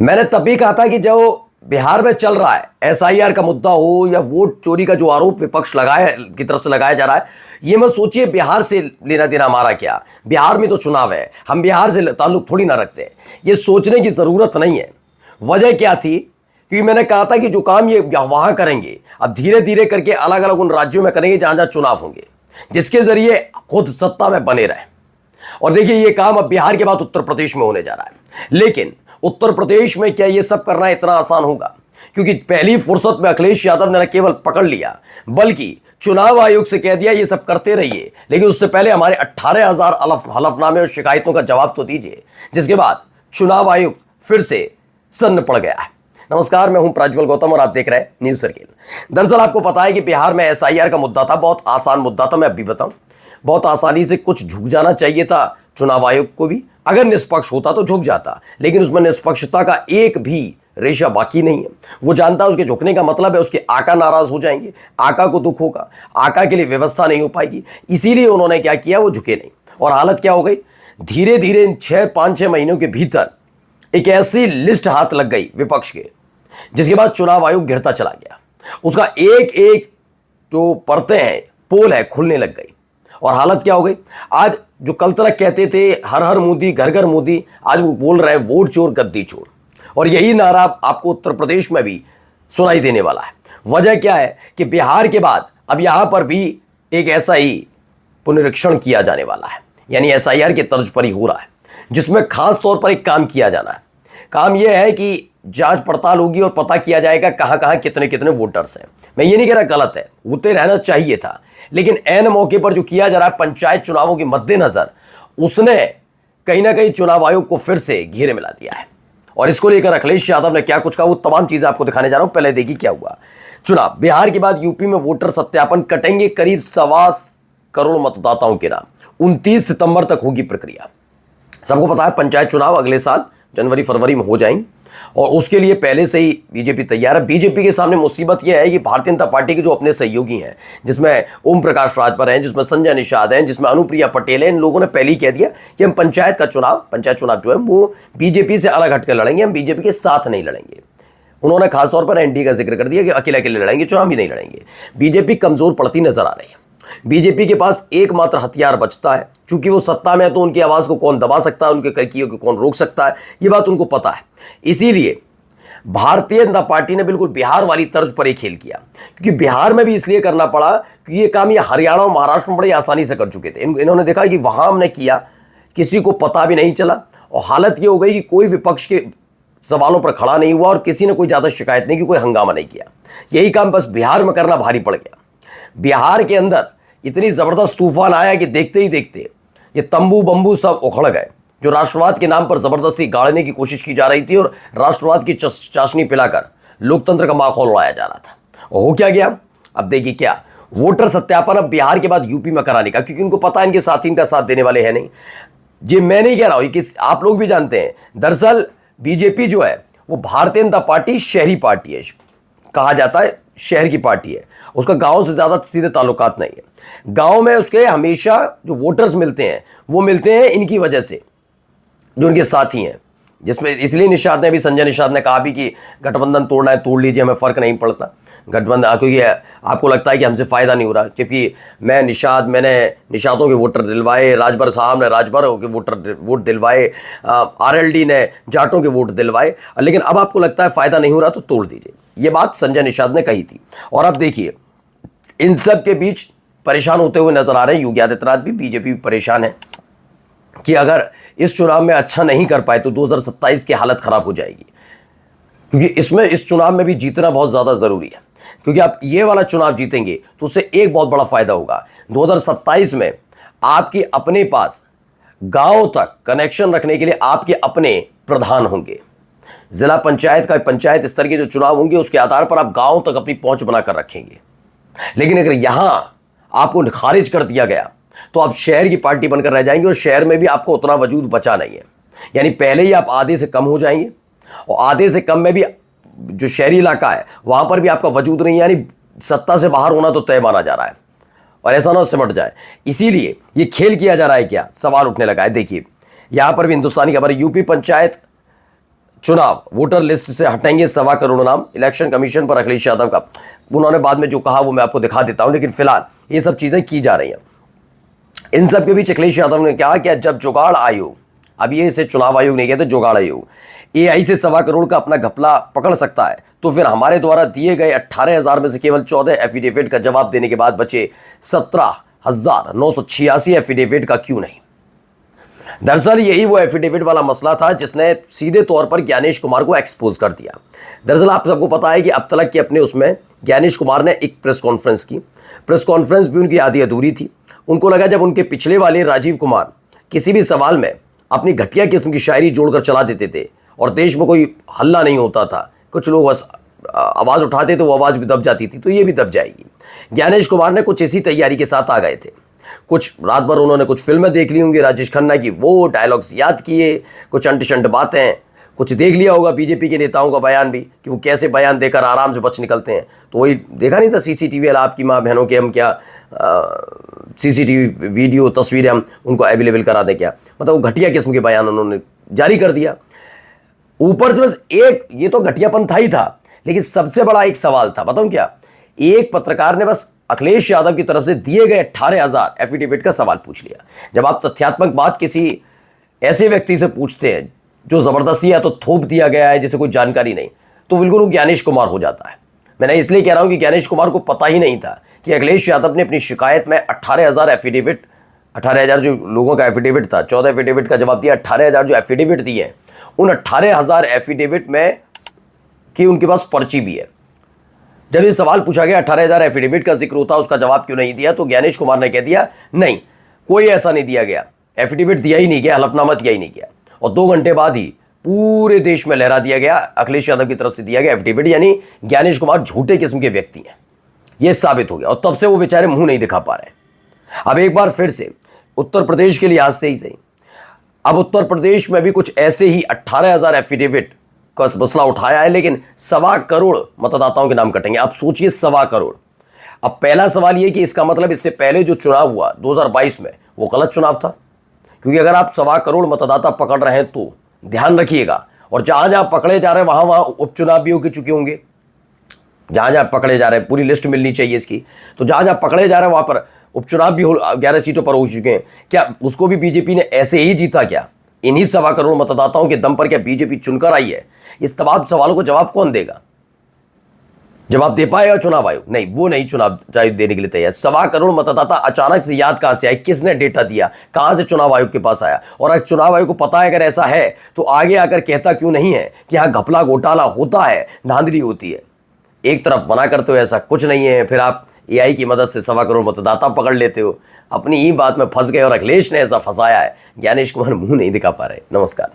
मैंने तब भी कहा था कि जो बिहार में चल रहा है एसआईआर का मुद्दा हो या वोट चोरी का जो आरोप विपक्ष की तरफ से लगाया जा रहा है, ये मत सोचिए बिहार से लेना देना हमारा क्या। बिहार में तो चुनाव है, हम बिहार से ताल्लुक थोड़ी ना रखते हैं। ये सोचने की जरूरत नहीं है। वजह क्या थी? क्योंकि मैंने कहा था कि जो काम ये वहां करेंगे, अब धीरे धीरे करके अलग अलग उन राज्यों में करेंगे जहां जहां चुनाव होंगे, जिसके जरिए खुद सत्ता में बने रहे। और देखिए, ये काम अब बिहार के बाद उत्तर प्रदेश में होने जा रहा है। लेकिन उत्तर प्रदेश में क्या ये सब करना इतना आसान होगा? क्योंकि पहली फुर्सत में अखिलेश यादव ने न केवल पकड़ लिया, बल्कि चुनाव आयोग से कह दिया ये सब करते रहिए, लेकिन उससे पहले हमारे 18,000 हलफनामे और शिकायतों का जवाब तो दीजिए। जिसके बाद चुनाव आयोग फिर से सन्न पड़ गया है। नमस्कार, मैं हूं प्रज्वल गौतम और आप देख रहे हैं न्यूज सर्किल। दरअसल आपको पता है कि बिहार में एसआईआर का मुद्दा था, बहुत आसान मुद्दा था। मैं अभी बताऊं, बहुत आसानी से कुछ झुक जाना चाहिए था चुनाव आयोग को भी। अगर निष्पक्ष होता तो झुक जाता, लेकिन उसमें निष्पक्षता का एक भी रेशा बाकी नहीं है। वो जानता है उसके झुकने का मतलब है उसके आका नाराज हो जाएंगे, आका को दुख होगा, आका के लिए व्यवस्था नहीं हो पाएगी। इसीलिए उन्होंने क्या किया, वो झुके नहीं। और हालत क्या हो गई? धीरे धीरे इन 5-6 महीनों के भीतर एक ऐसी लिस्ट हाथ लग गई विपक्ष के, जिसके बाद चुनाव आयोग गिरता चला गया। उसका एक एक जो परतें हैं, पोल है, खुलने लग गई। और हालत क्या हो गई? आज जो कल तक कहते थे हर हर मोदी घर घर मोदी, आज वो बोल रहे हैं वोट चोर गद्दी चोर। और यही नारा आपको उत्तर प्रदेश में भी सुनाई देने वाला है। वजह क्या है कि बिहार के बाद अब यहां पर भी एक ऐसा ही पुनरीक्षण किया जाने वाला है, यानी एसआईआर के तर्ज पर ही हो रहा है, जिसमें खास तौर पर एक काम किया जाना है। काम यह है कि जांच पड़ताल होगी और पता किया जाएगा कहां कहां कितने कितने वोटर्स हैं। मैं ये नहीं कह रहा गलत है, होते रहना चाहिए था, लेकिन ऐन मौके पर जो किया जा रहा है पंचायत चुनावों के मद्देनजर, उसने कहीं ना कहीं चुनाव आयोग को फिर से घेरे मिला दिया है। और इसको लेकर अखिलेश यादव ने क्या कुछ कहा, वो तमाम चीजें आपको दिखाने जा रहा हूं। पहले देखिए क्या हुआ। चुनाव बिहार के बाद यूपी में वोटर सत्यापन कटेंगे करीब 1.25 करोड़ मतदाताओं के नाम। 29 सितंबर तक होगी प्रक्रिया। सबको पता है पंचायत चुनाव अगले साल जनवरी फरवरी में हो जाएंगे, और उसके लिए पहले से ही बीजेपी तैयार है। बीजेपी के सामने मुसीबत यह है कि भारतीय जनता पार्टी के जो अपने सहयोगी हैं, जिसमें ओम प्रकाश राजभर हैं, जिसमें संजय निषाद हैं, जिसमें अनुप्रिया पटेल हैं, इन लोगों ने पहले ही कह दिया कि हम पंचायत चुनाव जो है वो बीजेपी से अलग हटकर लड़ेंगे, हम बीजेपी के साथ नहीं लड़ेंगे। उन्होंने खासतौर पर एनडीए का जिक्र कर दिया कि अकेले अकेले लड़ेंगे, चुनाव भी नहीं लड़ेंगे। बीजेपी कमजोर पड़ती नजर आ रही है। बीजेपी के पास एकमात्र हथियार बचता है, क्योंकि वो सत्ता में है तो उनकी आवाज को कौन दबा सकता है, उनके करकियों को कौन रोक सकता है, ये बात उनको पता है। इसीलिए भारतीय जनता पार्टी ने बिल्कुल बिहार वाली तर्ज पर एक खेल किया, क्योंकि बिहार में भी इसलिए करना पड़ा कि ये काम ये हरियाणा और महाराष्ट्र में बड़ी आसानी से कर चुके थे। इन्होंने देखा कि वहां हमने किया, किसी को पता भी नहीं चला, और हालत ये हो गई कि कोई विपक्ष के सवालों पर खड़ा नहीं हुआ और किसी ने कोई ज्यादा शिकायत नहीं की, कोई हंगामा नहीं किया। यही काम बस बिहार में करना भारी पड़ गया। बिहार के अंदर इतनी जबरदस्त तूफान आया कि देखते ही देखते ये तंबू बंबू सब उखड़ गए, जो राष्ट्रवाद के नाम पर जबरदस्ती गाड़ने की कोशिश की जा रही थी और राष्ट्रवाद की चाशनी पिलाकर लोकतंत्र का माहौल उड़ाया जा रहा था। और हो क्या गया? अब देखिए क्या, वोटर सत्यापन अब बिहार के बाद यूपी में कराने का, क्योंकि उनको पता है इनके साथी इनका साथ देने वाले हैं नहीं। ये मैं नहीं कह रहा हूं, कि आप लोग भी जानते हैं। दरअसल बीजेपी जो है वो भारतीय जनता पार्टी शहरी पार्टी है, कहा जाता है शहर की पार्टी है। उसका गांव से ज्यादा सीधे ताल्लुकात नहीं है। गांव में उसके हमेशा जो वोटर्स मिलते हैं वो मिलते हैं इनकी वजह से, जो उनके साथी हैं। जिसमें इसलिए निषाद ने भी, संजय निषाद ने कहा भी कि गठबंधन तोड़ना है तोड़ लीजिए, हमें फर्क नहीं पड़ता गठबंधन, क्योंकि आपको लगता है कि हमसे फायदा नहीं हो रहा। क्योंकि मैंने निषादों के वोटर दिलवाए, राजभर साहब ने राजभर के वोट दिलवाए, आरएलडी ने जाटों के वोट दिलवाए, लेकिन अब आपको लगता है फायदा नहीं हो रहा तो तोड़ दीजिए। ये बात संजय निषाद ने कही थी। और अब देखिए, इन सब के बीच परेशान होते हुए नजर आ रहे हैं योगी आदित्यनाथ भी। बीजेपी भी परेशान है कि अगर इस चुनाव में अच्छा नहीं कर पाए तो 2027 की हालत खराब हो जाएगी, क्योंकि इस चुनाव में भी जीतना बहुत ज्यादा जरूरी है। क्योंकि आप ये वाला चुनाव जीतेंगे तो उससे एक बहुत बड़ा फायदा होगा। 2027 में आपके अपने पास गांव तक कनेक्शन रखने के लिए आपके अपने प्रधान होंगे। जिला पंचायत स्तर के जो चुनाव होंगे उसके आधार पर आप गांव तक अपनी पहुंच बनाकर रखेंगे। लेकिन अगर यहां आपको खारिज कर दिया गया तो आप शहर की पार्टी बनकर रह जाएंगे, और शहर में भी आपको उतना वजूद बचा नहीं है। यानी पहले ही आप आधे से कम हो जाएंगे, और आधे से कम में भी जो शहरी इलाका है वहां पर भी आपका वजूद नहीं है। यानी सत्ता से बाहर होना तो तय माना जा रहा है, और ऐसा ना सिमट जाए। इसीलिए ये खेल किया जा रहा है। क्या सवाल उठने लगा है? देखिए, यहां पर भी हिंदुस्तानी खबर, यूपी पंचायत चुनाव वोटर लिस्ट से हटेंगे 1.25 करोड़ नाम, इलेक्शन कमीशन पर अखिलेश यादव का उन्होंने बाद में जो कहा वो मैं आपको दिखा देता हूं, लेकिन फिलहाल ये सब चीजें की जा रही हैं। इन सब के बीच अखिलेश यादव ने कहा कि जब जुगाड़ आयोग, अब ये इसे चुनाव आयोग नहीं कहते, जुगाड़ आयोग एआई से 1.25 करोड़ का अपना घपला पकड़ सकता है, तो फिर हमारे द्वारा दिए गए 18,000 में से केवल 14 एफिडेविट का जवाब देने के बाद बचे 17,986 एफिडेविट का क्यों नहीं। दरअसल यही वो एफिडेविट वाला मसला था जिसने सीधे तौर पर ज्ञानेश कुमार को एक्सपोज कर दिया। दरअसल आप सबको पता है कि अब तक के अपने उसमें ज्ञानेश कुमार ने एक प्रेस कॉन्फ्रेंस की, प्रेस कॉन्फ्रेंस भी उनकी आधी अधूरी थी। उनको लगा जब उनके पिछले वाले राजीव कुमार किसी भी सवाल में अपनी घटिया किस्म की शायरी जोड़कर चला देते थे और देश में कोई हल्ला नहीं होता था, कुछ लोग बस आवाज़ उठाते तो वो आवाज़ भी दब जाती थी, तो ये भी दब जाएगी। ज्ञानेश कुमार ने कुछ इसी तैयारी के साथ आ गए थे। कुछ रात भर उन्होंने कुछ फिल्में देख ली होंगी राजेश खन्ना की, वो डायलॉग्स याद किए, कुछ अंट-शंट बातें, कुछ देख लिया होगा बीजेपी के नेताओं का बयान भी कि वो कैसे बयान देकर आराम से बच निकलते हैं। तो वही देखा नहीं था सीसीटीवी वाला, आपकी माँ बहनों के हम क्या सीसीटीवी वीडियो तस्वीरें हम उनको अवेलेबल करा दें क्या, मतलब वो घटिया किस्म के बयान उन्होंने जारी कर दिया। ऊपर से बस एक ये तो घटियापन था ही था, लेकिन सबसे बड़ा एक सवाल था, बताऊं क्या, एक पत्रकार ने बस अखिलेश यादव की तरफ से दिए गए 18,000 एफिडेविट का सवाल पूछ लिया। जब आप तथ्यात्मक बात किसी ऐसे व्यक्ति से पूछते हैं जो जबरदस्ती या तो थोप दिया गया है जिसे कोई जानकारी नहीं, तो बिल्कुल वो ज्ञानेश कुमार हो जाता है। मैंने इसलिए कह रहा हूं कि ज्ञानेश कुमार को पता ही नहीं था कि अखिलेश यादव ने अपनी शिकायत में 18,000 एफिडेविट, 18,000 जो लोगों का एफिडेविट था, 14 एफिडेविट का जवाब दिया, 18,000 जो एफिडेविट दिए हैं उन 18,000 एफिडेविट में कि उनके पास पर्ची भी है। जब ये सवाल पूछा गया 18,000 एफिडेविट का जिक्र होता, उसका जवाब क्यों नहीं दिया, तो ज्ञानेश कुमार ने कह दिया नहीं, कोई ऐसा नहीं दिया गया, एफिडेविट दिया ही नहीं गया, हलफनामा दिया ही नहीं गया। और 2 घंटे बाद ही पूरे देश में लहरा दिया गया अखिलेश यादव की तरफ से दिया गया एफिडेविट, यानी ज्ञानेश कुमार झूठे किस्म के व्यक्ति हैं, यह साबित हो गया। और तब से वो बेचारे मुंह नहीं दिखा पा रहे। अब एक बार फिर से उत्तर प्रदेश के लिहाज से ही सही, अब उत्तर प्रदेश में भी कुछ ऐसे ही 18,000 एफिडेविट का मसला उठाया है, लेकिन 1.25 करोड़ मतदाताओं के नाम कटेंगे। आप सोचिए 1.25 करोड़। अब पहला सवाल यह कि इसका मतलब इससे पहले जो चुनाव हुआ 2022 में वो गलत चुनाव था, क्योंकि अगर आप 1.25 करोड़ मतदाता पकड़ रहे हैं तो ध्यान रखिएगा, और जहां जहां पकड़े जा रहे हैं वहां वहां उपचुनाव भी हो चुके होंगे। जहां जहां पकड़े जा रहे हैं, पूरी लिस्ट मिलनी चाहिए इसकी, तो जहां जहां पकड़े जा रहे हैं वहां पर उपचुनाव भी 11 सीटों पर हो चुके हैं। क्या उसको भी बीजेपी ने ऐसे ही जीता क्या? इन्हीं 1.25 करोड़ मतदाताओं के दम पर क्या बीजेपी चुनकर आई है? इस तमाम सवालों को जवाब कौन देगा? जवाब दे पाएगा चुनाव आयोग? नहीं, वो नहीं चुनाव आयोग देने के लिए तैयार। 1.25 करोड़ मतदाता अचानक से याद कहां से आए? किसने डेटा दिया? कहां से चुनाव आयोग के पास आया? और अगर चुनाव आयोग को पता है अगर ऐसा है तो आगे आकर कहता क्यों नहीं है कि यहां घपला घोटाला होता है, धांधली होती है? एक तरफ मना करते हो ऐसा कुछ नहीं है, फिर आप एआई की मदद से 1.25 करोड़ मतदाता पकड़ लेते हो। अपनी ही बात में फंस गए और अखिलेश ने ऐसा फंसाया है। ज्ञानेश कुमार मुंह नहीं दिखा पा रहे। नमस्कार।